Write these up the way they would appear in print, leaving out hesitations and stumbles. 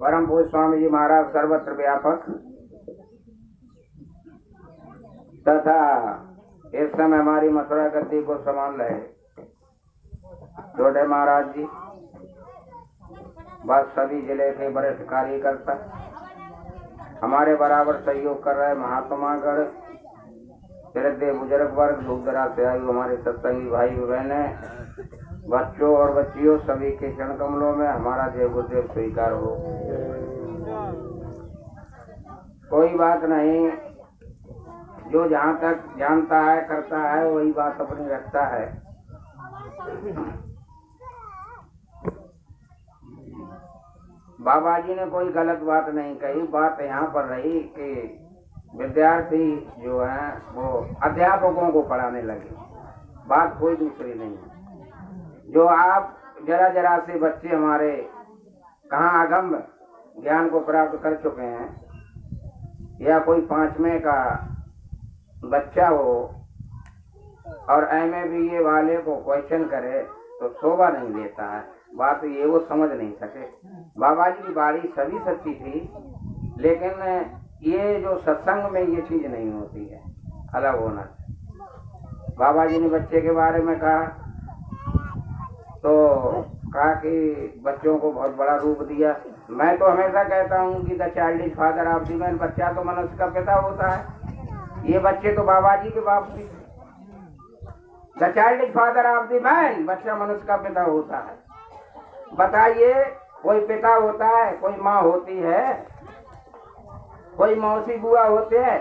परम पूज्य स्वामी जी महाराज सर्वत्र व्यापक तथा इस समय हमारी मथुरा गद्दी को संभाल रहे छोटे महाराज जी, बस सभी जिले के वरिष्ठ कार्यकर्ता हमारे बराबर सहयोग कर रहे महात्मागढ़, श्रद्धेय बुजुर्ग वर्ग, दूर दराज से आयु हमारे सत्संगी भाई बहने, बच्चों और बच्चियों, सभी के चरण कमलों में हमारा जय गुरुदेव स्वीकार हो। कोई बात नहीं, जो जहाँ तक जानता है करता है वही बात अपनी रखता है। बाबा जी ने कोई गलत बात नहीं कही। बात यहाँ पर रही कि विद्यार्थी जो है वो अध्यापकों को पढ़ाने लगे, बात कोई दूसरी नहीं है। जो आप जरा जरा से बच्चे हमारे कहाँ अगम ज्ञान को प्राप्त कर चुके हैं, या कोई 5वें का बच्चा हो और MA BA वाले को क्वेश्चन करे तो शोभा नहीं देता है। बात ये वो समझ नहीं सके। बाबा जी की बाणी सभी सच्ची थी, लेकिन ये जो सत्संग में ये चीज नहीं होती है, अलग होना। बाबा जी ने बच्चे के बारे में कहा तो कहा कि बच्चों को बहुत बड़ा रूप दिया। मैं तो हमेशा कहता हूँ कि the child is father of the man, बच्चा तो मनुष्य का पिता होता है। ये बच्चे तो बाबा जी के बाप भी। The child is father of the man, बच्चा मनुष्य का पिता होता है। बताइए, कोई पिता होता है, कोई माँ होती है, कोई मौसी बुआ होते हैं।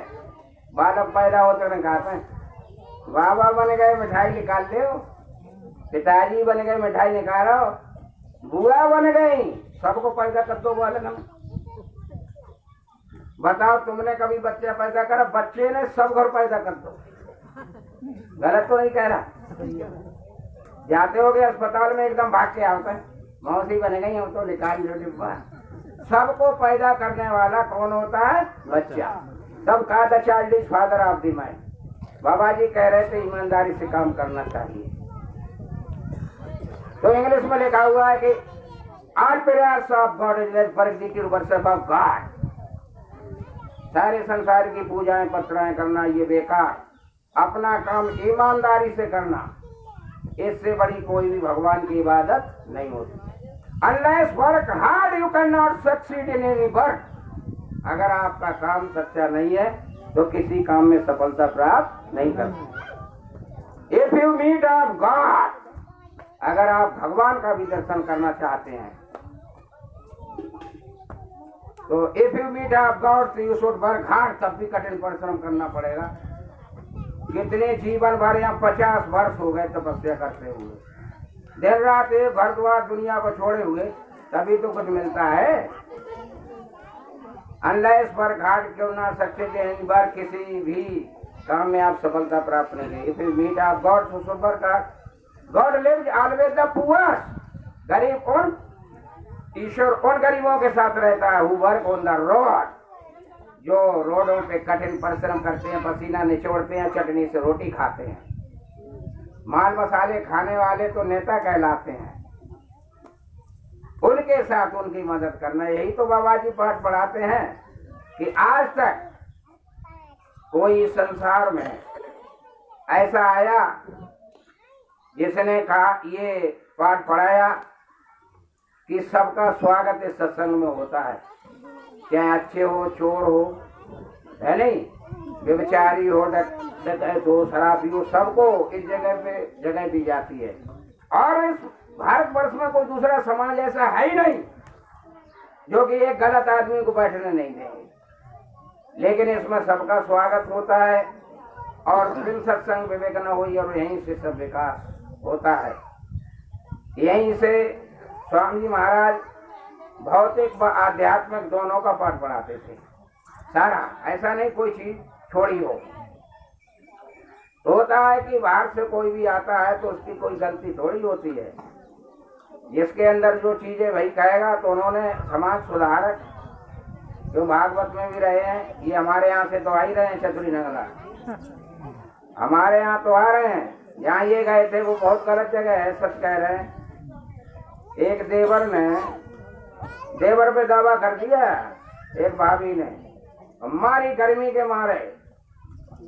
बालक पैदा होते हैं, कहते हैं बाबा बन गए मिठाई निकाल ले, पिताजी बन गए मिठाई निकालो, बुआ बन गई सबको पैदा कर दो बोले ना। बताओ, तुमने कभी बच्चा पैदा करा? बच्चे ने सब घर पैदा कर दो। गलत तो नहीं कह रहा। जाते हो गए अस्पताल में, एकदम भाग के आते हैं, मौसी बन गई हम तो निकाल लो डिब्बा। सबको पैदा करने वाला कौन होता है? बच्चा। तब कहा the child is father of the man. बाबा जी कह रहे थे ईमानदारी से काम करना चाहिए। तो इंग्लिश में लिखा हुआ है कि all prayers of God is executive worship of God. सारे संसार की पूजाएं पत्राएं करना ये बेकार, अपना काम ईमानदारी से करना, इससे बड़ी कोई भी भगवान की इबादत नहीं होती। Unless work hard, you cannot succeed in any work. अगर आपका काम सच्चा नहीं है तो किसी काम में सफलता प्राप्त नहीं कर सकते। If you meet of God, अगर आप भगवान का भी दर्शन करना चाहते हैं तो if you meet of God, you should work hard, तब भी कठिन परिश्रम करना पड़ेगा। कितने जीवन भर, यहाँ 50 वर्ष हो गए तपस्या करते हुए, दिन रात एक घर द्वार दुनिया को छोड़े हुए, तभी तो कुछ मिलता है। अनलेस वर्क हार्ड क्यों ना सक्सेस इन बार, किसी भी काम में आप सफलता प्राप्त नहीं करेंगे। फिर meet of God to super God. God lives always the poor. गरीब कौन? ईश्वर उन गरीबों के साथ रहता है who work on the road, जो रोडों पे कठिन परिश्रम करते हैं, पसीना निचोड़ते हैं, चटनी से रोटी खाते हैं। माल मसाले खाने वाले तो नेता कहलाते हैं, उनके साथ उनकी मदद करना। यही तो बाबा जी पाठ पढ़ाते हैं कि आज तक कोई संसार में ऐसा आया जिसने कहा, ये पाठ पढ़ाया कि सबका स्वागत इस सत्संग में होता है, चाहे अच्छे हो, चोर हो, है नहीं, व्यभिचारी हो, डकैत हो, शराबी हो, सबको इस जगह पे जगह दी जाती है। और इस भारतवर्ष में कोई दूसरा समाज ऐसा है ही नहीं जो कि एक गलत आदमी को बैठने नहीं देंगे। लेकिन इसमें सबका स्वागत होता है और फिर सत्संग विवेक न हुई और यहीं से सब विकास होता है। यहीं से स्वामी जी महाराज भौतिक व आध्यात्मिक दोनों का पाठ पढ़ाते थे सारा। ऐसा नहीं कोई चीज छोड़ी हो। होता है कि बाहर से कोई भी आता है तो उसकी कोई गलती थोड़ी होती है। जिसके अंदर जो चीजें वही कहेगा, तो उन्होंने समाज सुधारक जो भागवत में भी रहे हैं, ये हमारे यहाँ से तो आ ही रहे हैं, चतुरी नगला हमारे यहाँ तो आ रहे हैं। जहाँ ये गए थे वो बहुत गलत जगह है, सच कह रहे हैं। एक देवर ने देवर पे दावा कर दिया एक भाभी ने, हमारी गर्मी के मारे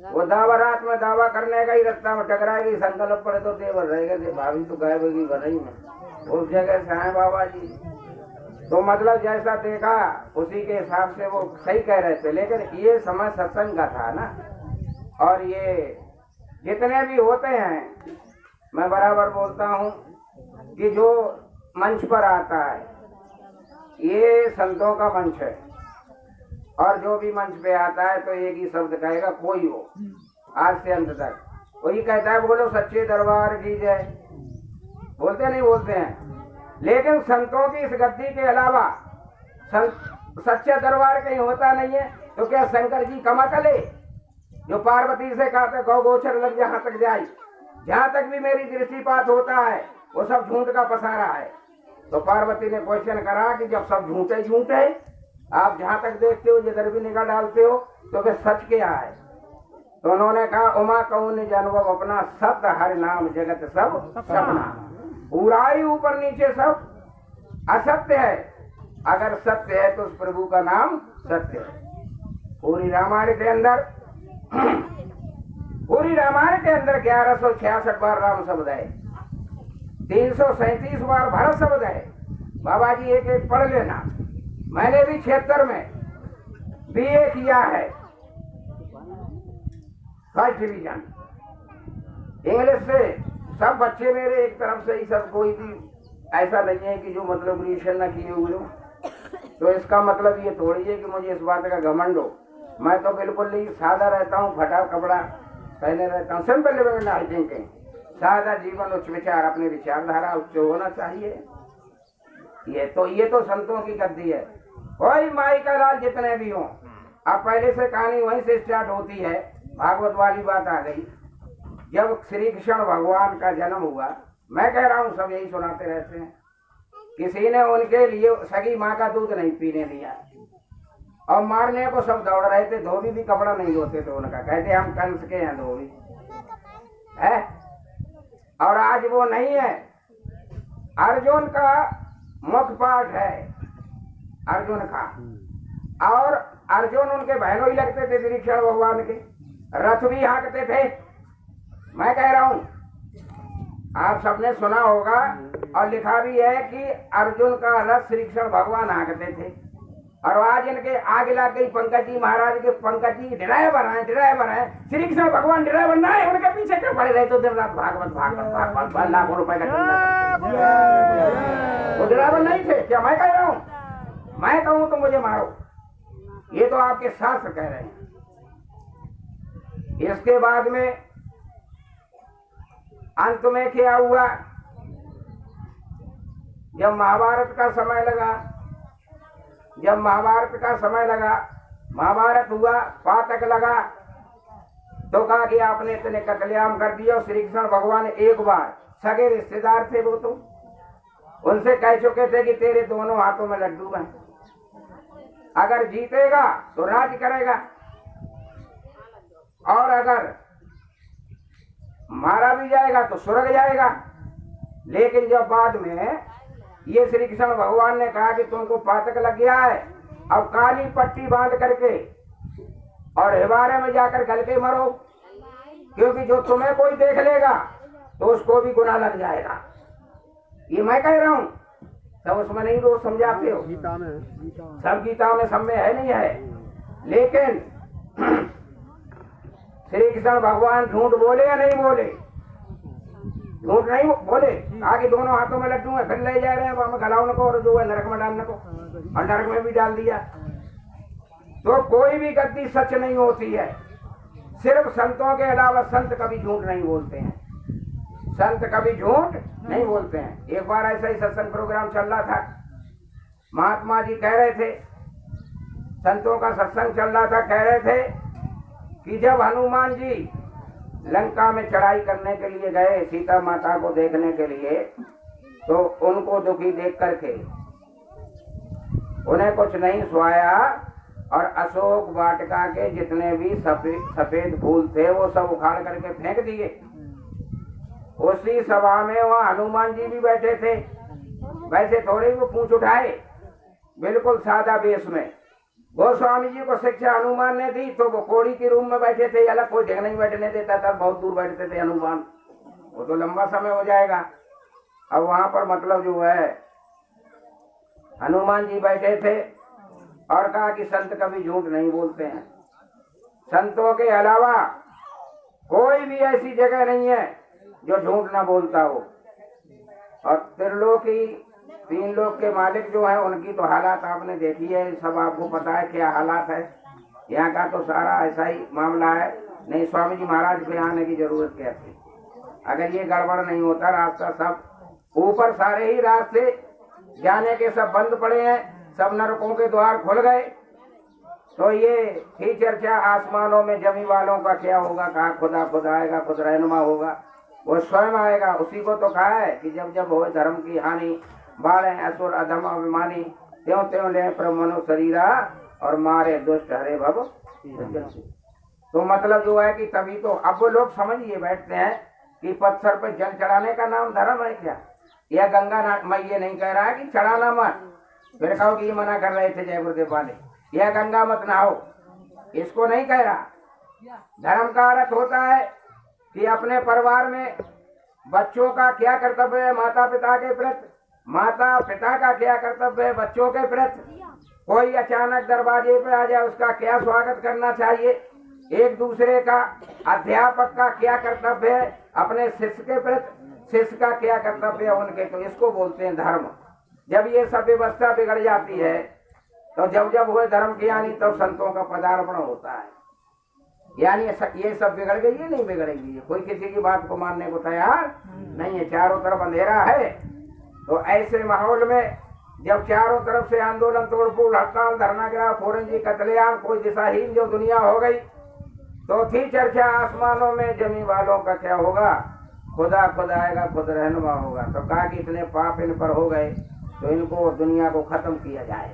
वो दावा रात में दावा करने का ही रास्ता में टकराएगी, संकल्प पड़े तो देवर रहेगा, भाभी तो गायब होगी बरई में। उस जगह से आए बाबा जी, तो मतलब जैसा देखा उसी के हिसाब से वो सही कह रहे थे। लेकिन ये समय सत्संग का था ना, और ये जितने भी होते हैं मैं बराबर बोलता हूँ कि जो मंच पर आता है ये संतों का मंच है, और जो भी मंच पे आता है तो एक ही शब्द कहेगा, कोई हो आज से अंत तक वही कहता है, बोलो सच्चे दरबार की जय। बोलते नहीं बोलते हैं, लेकिन संतों की इस गद्दी के अलावा सच्चा दरबार कहीं होता नहीं है। तो क्या शंकर जी कमाकले जो पार्वती से कहा था गौ गोचर लग जहां तक जाए, जहां तक भी मेरी दृष्टिपात होता है वो सब झूठ का पसारा है। तो पार्वती ने क्वेश्चन करा कि जब सब झूठे झूठे आप जहां तक देखते हो जिधर भी निगाह डालते हो तो फिर सच क्या है? तो उन्होंने कहा उमा कौन जानव अपना सत्य हर नाम जगत सब सपना, पूरा ही ऊपर नीचे सब असत्य है। अगर सत्य है तो उस प्रभु का नाम सत्य है। पूरी रामायण के अंदर 1166 बार राम शब्द है, 337 बार भरत शब्द है। बाबा जी एक एक पढ़ लेना। मैंने भी 76 में बीए किया है, फर्स्ट डिवीजन इंग्लिश से। सब बच्चे मेरे एक तरफ से ही, सब कोई भी ऐसा नहीं है कि जो मतलब ग्रेजुएशन न किए हुए हो। तो इसका मतलब ये थोड़ी है कि मुझे इस बात का घमंड हो। मैं तो बिल्कुल ही सादा रहता हूँ, फटा कपड़ा पहने रहता हूँ, सिंपल लिविंग आई थिंकिंग, सादा जीवन, उच्च विचार, अपने विचारधारा उच्च होना चाहिए। ये तो संतों की गद्दी है। कोई माई का लाल जितने भी हो, अब पहले से कहानी वहीं से स्टार्ट होती है। भागवत वाली बात आ गई, जब श्री कृष्ण भगवान का जन्म हुआ, मैं कह रहा हूँ सब यही सुनाते रहते हैं, किसी ने उनके लिए सगी माँ का दूध नहीं पीने दिया और मारने को सब दौड़ रहे थे। धोबी भी कपड़ा नहीं धोते थे उनका, कहते हम कंस के हैं धोबी है। और आज वो नहीं है। अर्जुन का मुख पाठ है अर्जुन का, और अर्जुन उनके बहनों ही लगते थे श्री कृष्ण भगवान के, रथ भी हाँकते थे। मैं कह रहा हूं आप सबने सुना होगा और लिखा भी है कि अर्जुन का रथ श्री कृष्ण भगवान हाँकते थे। और आज इनके आगे लग गई पंकज जी महाराज के, पंकज जी ड्राइवर है, श्री कृष्ण भगवान ड्राइवर ना है, उनके पीछे क्यों पड़े रहे? तो दिन रात भागवत लाखों रुपए का वो ड्राइवर नहीं थे क्या? मैं कह रहा हूँ, मैं कहूँ तो मुझे मारो, ये तो आपके शास्त्र कह रहे हैं। इसके बाद में अंत में क्या हुआ? जब महाभारत का समय लगा, महाभारत हुआ, पातक लगा, तो कहा कि आपने इतने कत्लेआम कर दिया। श्री कृष्ण भगवान एक बार, सगे रिश्तेदार थे वो, तो उनसे कह चुके थे कि तेरे दोनों हाथों में लड्डू हैं, अगर जीतेगा तो राज करेगा और अगर मारा भी जाएगा तो स्वर्ग जाएगा। लेकिन जब बाद में ये श्री कृष्ण भगवान ने कहा कि तुमको पातक लग गया है, अब काली पट्टी बांध करके और हिवारे में जाकर गल के मरो, क्योंकि जो तुम्हें कोई देख लेगा तो उसको भी गुनाह लग जाएगा। ये मैं कह रहा हूँ, सब उसमें नहीं रोज समझाते हो, सब गीताओं में सब में है नहीं है। लेकिन श्री कृष्ण भगवान झूठ बोले या नहीं बोले? झूठ नहीं बोले। आगे दोनों हाथों में लड्डू है, फिर ले जा रहे हैं वहां गलाओं को, और जो है नरक में डालने को, और नरक में भी डाल दिया। तो कोई भी गद्दी सच नहीं होती है। सिर्फ संतों के अलावा संत कभी झूठ नहीं बोलते हैं, संत कभी झूठ नहीं बोलते हैं। एक बार ऐसा ही सत्संग प्रोग्राम चल रहा था, महात्मा जी कह रहे थे, संतों का सत्संग चल रहा था, कह रहे थे कि जब हनुमान जी लंका में चढ़ाई करने के लिए गए सीता माता को देखने के लिए, तो उनको दुखी देख करके उन्हें कुछ नहीं सुहाया और अशोक वाटिका के जितने भी सफेद फूल थे वो सब उखाड़ करके फेंक दिए। उसी सभा में वहाँ हनुमान जी भी बैठे थे। वैसे थोड़े वो पूंछ उठाए बिल्कुल सादा वेश में। वो स्वामी जी को शिक्षा हनुमान ने दी तो वो कोड़ी के रूम में बैठे थे, अलग कोई जगह नहीं बैठने देता था, बहुत दूर बैठते थे हनुमान, वो तो लंबा समय हो जाएगा। अब वहां पर मतलब जो है हनुमान जी बैठे थे और कहा कि संत कभी झूठ नहीं बोलते हैं, संतों के अलावा कोई भी ऐसी जगह नहीं है जो झूठ ना बोलता हो। और त्रिलोकी तीन लोक के मालिक जो है उनकी तो हालात आपने देखी है, सब आपको पता है क्या हालात है। यहाँ का तो सारा ऐसा ही मामला है। नहीं, स्वामी जी महाराज पे आने की जरूरत क्या थी? अगर ये गड़बड़ नहीं होता, रास्ता सब ऊपर सारे ही रास्ते जाने के सब बंद पड़े हैं, सब नरकों के द्वार खुल गए, तो ये थी चर्चा आसमानों में जमी वालों का क्या होगा। कहा खुदा खुद आएगा, खुद रहनुमा होगा, वो स्वयं आएगा। उसी को तो कहा है कि जब जब हो धर्म की हानि, बाढ़ असुर अधम अभिमानी, त्यों त्यों ले प्रभु मनो शरीरा और मारे दुष्ट हरे भव। तो मतलब जो है कि तभी तो अब वो लोग समझ ये बैठते हैं कि पत्थर पर जल चढ़ाने का नाम धर्म है क्या? यह गंगा मैं ये नहीं कह रहा है कि चढ़ाना मत, फिर कहो कि ये मना कर रहे थे जय गुरुदेव वाले, यह गंगा मत नहाओ, इसको नहीं कह रहा। धर्म का अर्थ होता है कि अपने परिवार में बच्चों का क्या कर्तव्य है माता पिता के प्रति, माता पिता का क्या कर्तव्य है बच्चों के प्रति, कोई अचानक दरवाजे पे आ जाए उसका क्या स्वागत करना चाहिए, एक दूसरे का अध्यापक का क्या कर्तव्य है अपने शिष्य के प्रति, शिष्य का क्या कर्तव्य है उनके, तो इसको बोलते हैं धर्म। जब ये सब व्यवस्था बिगड़ जाती है तो जब जब हुए धर्म की हानि तब संतों का पदार्पण होता है। यानी ये सब बिगड़ गई है, नहीं बिगड़ेगी, कोई किसी की बात को मानने को तैयार नहीं है, चारों तरफ अंधेरा है। तो ऐसे माहौल में जब चारों तरफ से आंदोलन, तोड़फोड़, हड़ताल, धरनाग्रह, फोरंजी, कत्लेआम, कोई दिशाहीन जो दुनिया हो गई, तो थी चर्चा आसमानों में जमी वालों का क्या होगा, खुदा खुद आएगा, खुद रहनुमा होगा। तो कहा कि इतने पाप इन पर हो गए तो इनको दुनिया को खत्म किया जाए।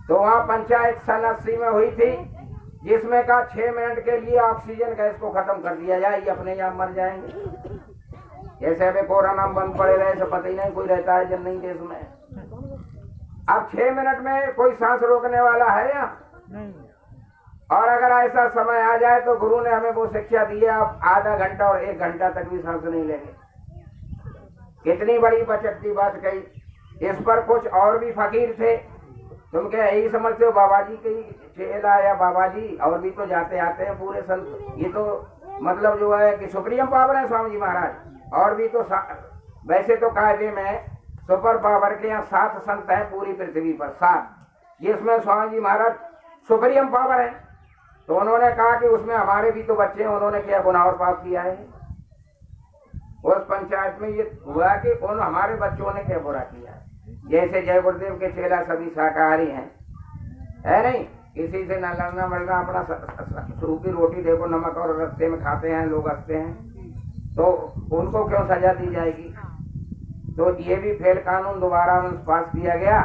तो वहाँ पंचायत सन 80 में हुई थी, जिसमें का 6 मिनट के लिए ऑक्सीजन गैस को खत्म कर दिया जाए, ये अपने यहाँ मर जाएंगे। जैसे अभी कोरोना बंद पड़े रहे तो पता ही नहीं कोई रहता है जब नहीं देश में। अब 6 मिनट में कोई सांस रोकने वाला है या नहीं? और अगर ऐसा समय आ जाए तो गुरु ने हमें वो शिक्षा दी है, आप आधा घंटा और 1 घंटा तक भी सांस नहीं लेंगे। कितनी बड़ी बचत की बात कही। इस पर कुछ और भी फकीर थे, तुम क्या यही समझते हो बाबा जी के चेला या बाबा जी, और भी तो जाते आते हैं पूरे संत। ये तो मतलब जो है कि सुप्रीम पावर है स्वामी जी महाराज, और भी तो वैसे तो कायदे में सुपर पावर के यहाँ 7 संत हैं पूरी पृथ्वी पर, 7, जिसमें स्वामी जी महाराज सुप्रीम पावर है। तो उन्होंने कहा कि उसमें हमारे भी तो बच्चे हैं, उन्होंने क्या गुनाह और पाप किया है? उस पंचायत में ये हुआ कि उन हमारे बच्चों ने क्या बुरा किया है? जैसे जय गुरुदेव के चेला सभी शाकाहारी हैं, है नहीं, किसी से न लड़ना मरना, अपना सूखी रोटी देखो नमक और रस्ते में खाते हैं लोग, हंसते हैं, तो उनको क्यों सजा दी जाएगी? तो ये भी फेल कानून दोबारा पास किया गया।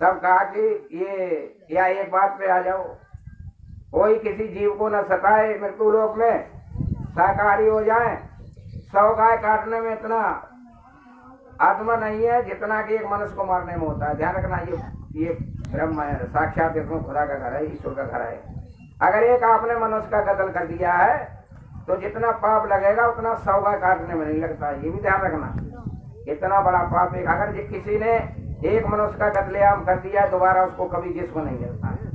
तब कहा कि ये या एक बात पे आ जाओ, कोई किसी जीव को न सताए मृत्यु लोक में, शाकाहारी हो जाए। 100 गाय काटने में इतना आत्मा नहीं है जितना कि एक मनुष्य को मारने में होता है। ध्यान रखना, ये ब्रह्म है, साक्षात इसमें खुदा का घर है, ईश्वर का घर है। अगर एक आपने मनुष्य का कत्ल कर दिया है तो जितना पाप लगेगा उतना 100 गाय काटने में नहीं लगता है, ये भी ध्यान रखना। इतना बड़ा पाप एक, अगर किसी ने एक मनुष्य का कत्लेआम कर दिया है दोबारा उसको कभी जिस्म नहीं मिलता है,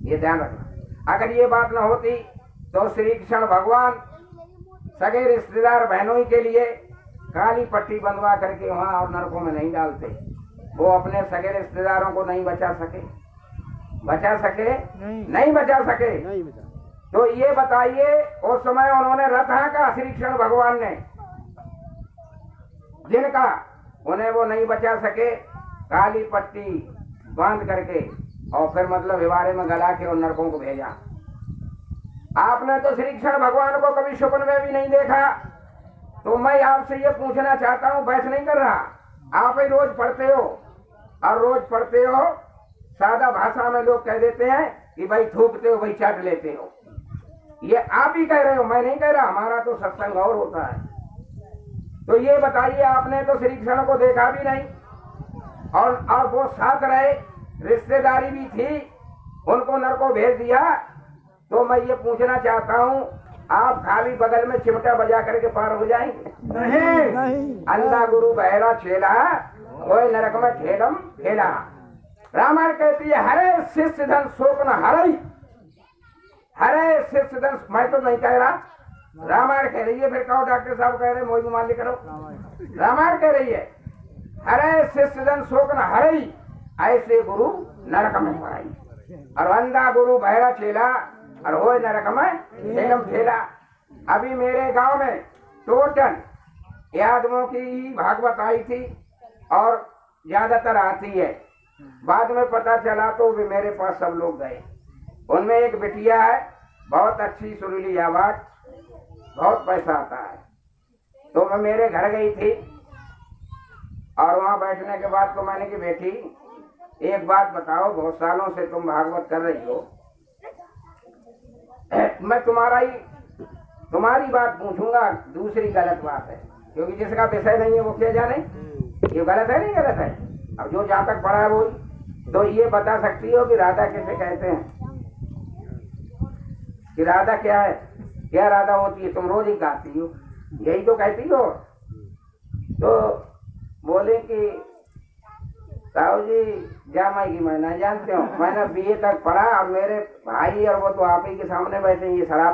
ये ध्यान रखना। अगर ये बात न होती तो श्री कृष्ण भगवान सगे रिश्तेदार बहनों के लिए काली पट्टी बंधवा करके वहां और नरकों में नहीं डालते। वो अपने सगे रिश्तेदारों को नहीं बचा सके, नहीं बचा सके। तो ये बताइए उस समय उन्होंने रथ का श्री कृष्ण भगवान ने, जिनका उन्हें वो नहीं बचा सके, काली पट्टी बांध करके और फिर मतलब हिवारे में गला के और नरकों को भेजा। आपने तो श्री कृष्ण भगवान को कभी स्वप्न में भी नहीं देखा। तो मैं आपसे ये पूछना चाहता हूँ, बहस नहीं कर रहा, आप ही रोज पढ़ते हो और रोज पढ़ते हो, सादा भाषा में लोग कह देते हैं कि भाई थूकते हो, भाई चाट लेते हो। ये आप ही कह रहे हो, मैं नहीं कह रहा, हमारा तो सत्संग और होता है। तो ये बताइए, आपने तो श्री कृष्ण को देखा भी नहीं और वो साथ रहे, रिश्तेदारी भी थी, उनको नर को भेज दिया। तो मैं ये पूछना चाहता हूँ, आप खाली बगल में चिमटा बजा करके पार हो जाएंगे? नहीं। अंधा गुरु बहरा चेला, कोई नरक में ठेलम ठेला। रामायण कहती है हरे शिष्य धन शोक न हरई, हरे शिष्य धन। मैं तो नहीं कह रहा, रामायण कह रही है। फिर कहो डॉक्टर साहब कह रहे मोई मान करो, रामायण कह रही है हरे शिष्य धन शोक न हरई, ऐसे गुरु नरक में पड़ाई। और अंधा गुरु बहरा चेला, और हो नरक में ठेलम ठेला। अभी मेरे गांव में टोटल यादवों की भागवत आई थी और ज्यादातर आती है। बाद में पता चला तो भी मेरे पास सब लोग गए। उनमें एक बिटिया है, बहुत अच्छी सुरीली आवाज, बहुत पैसा आता है। तो मैं मेरे घर गई थी और वहां बैठने के बाद तो मैंने कि बेटी एक बात बताओ, बहुत सालों से तुम भागवत कर रही हो, मैं तुम्हारी बात पूछूंगा, दूसरी गलत बात है, क्योंकि जिसका विषय नहीं है वो क्या जाने ये गलत है नहीं गलत है। अब जो जहाँ तक पढ़ा है वो तो ये बता सकती हो कि राधा कैसे कहते हैं, कि राधा क्या है, क्या राधा होती है? तुम रोज ही गाती हो, यही तो कहती हो। तो बोले कि साहू जी जामाई की मैं ना जानते हो, मैंने बीए तक पढ़ा और मेरे भाई और वो तो आप ही के सामने बैठे, ये शराब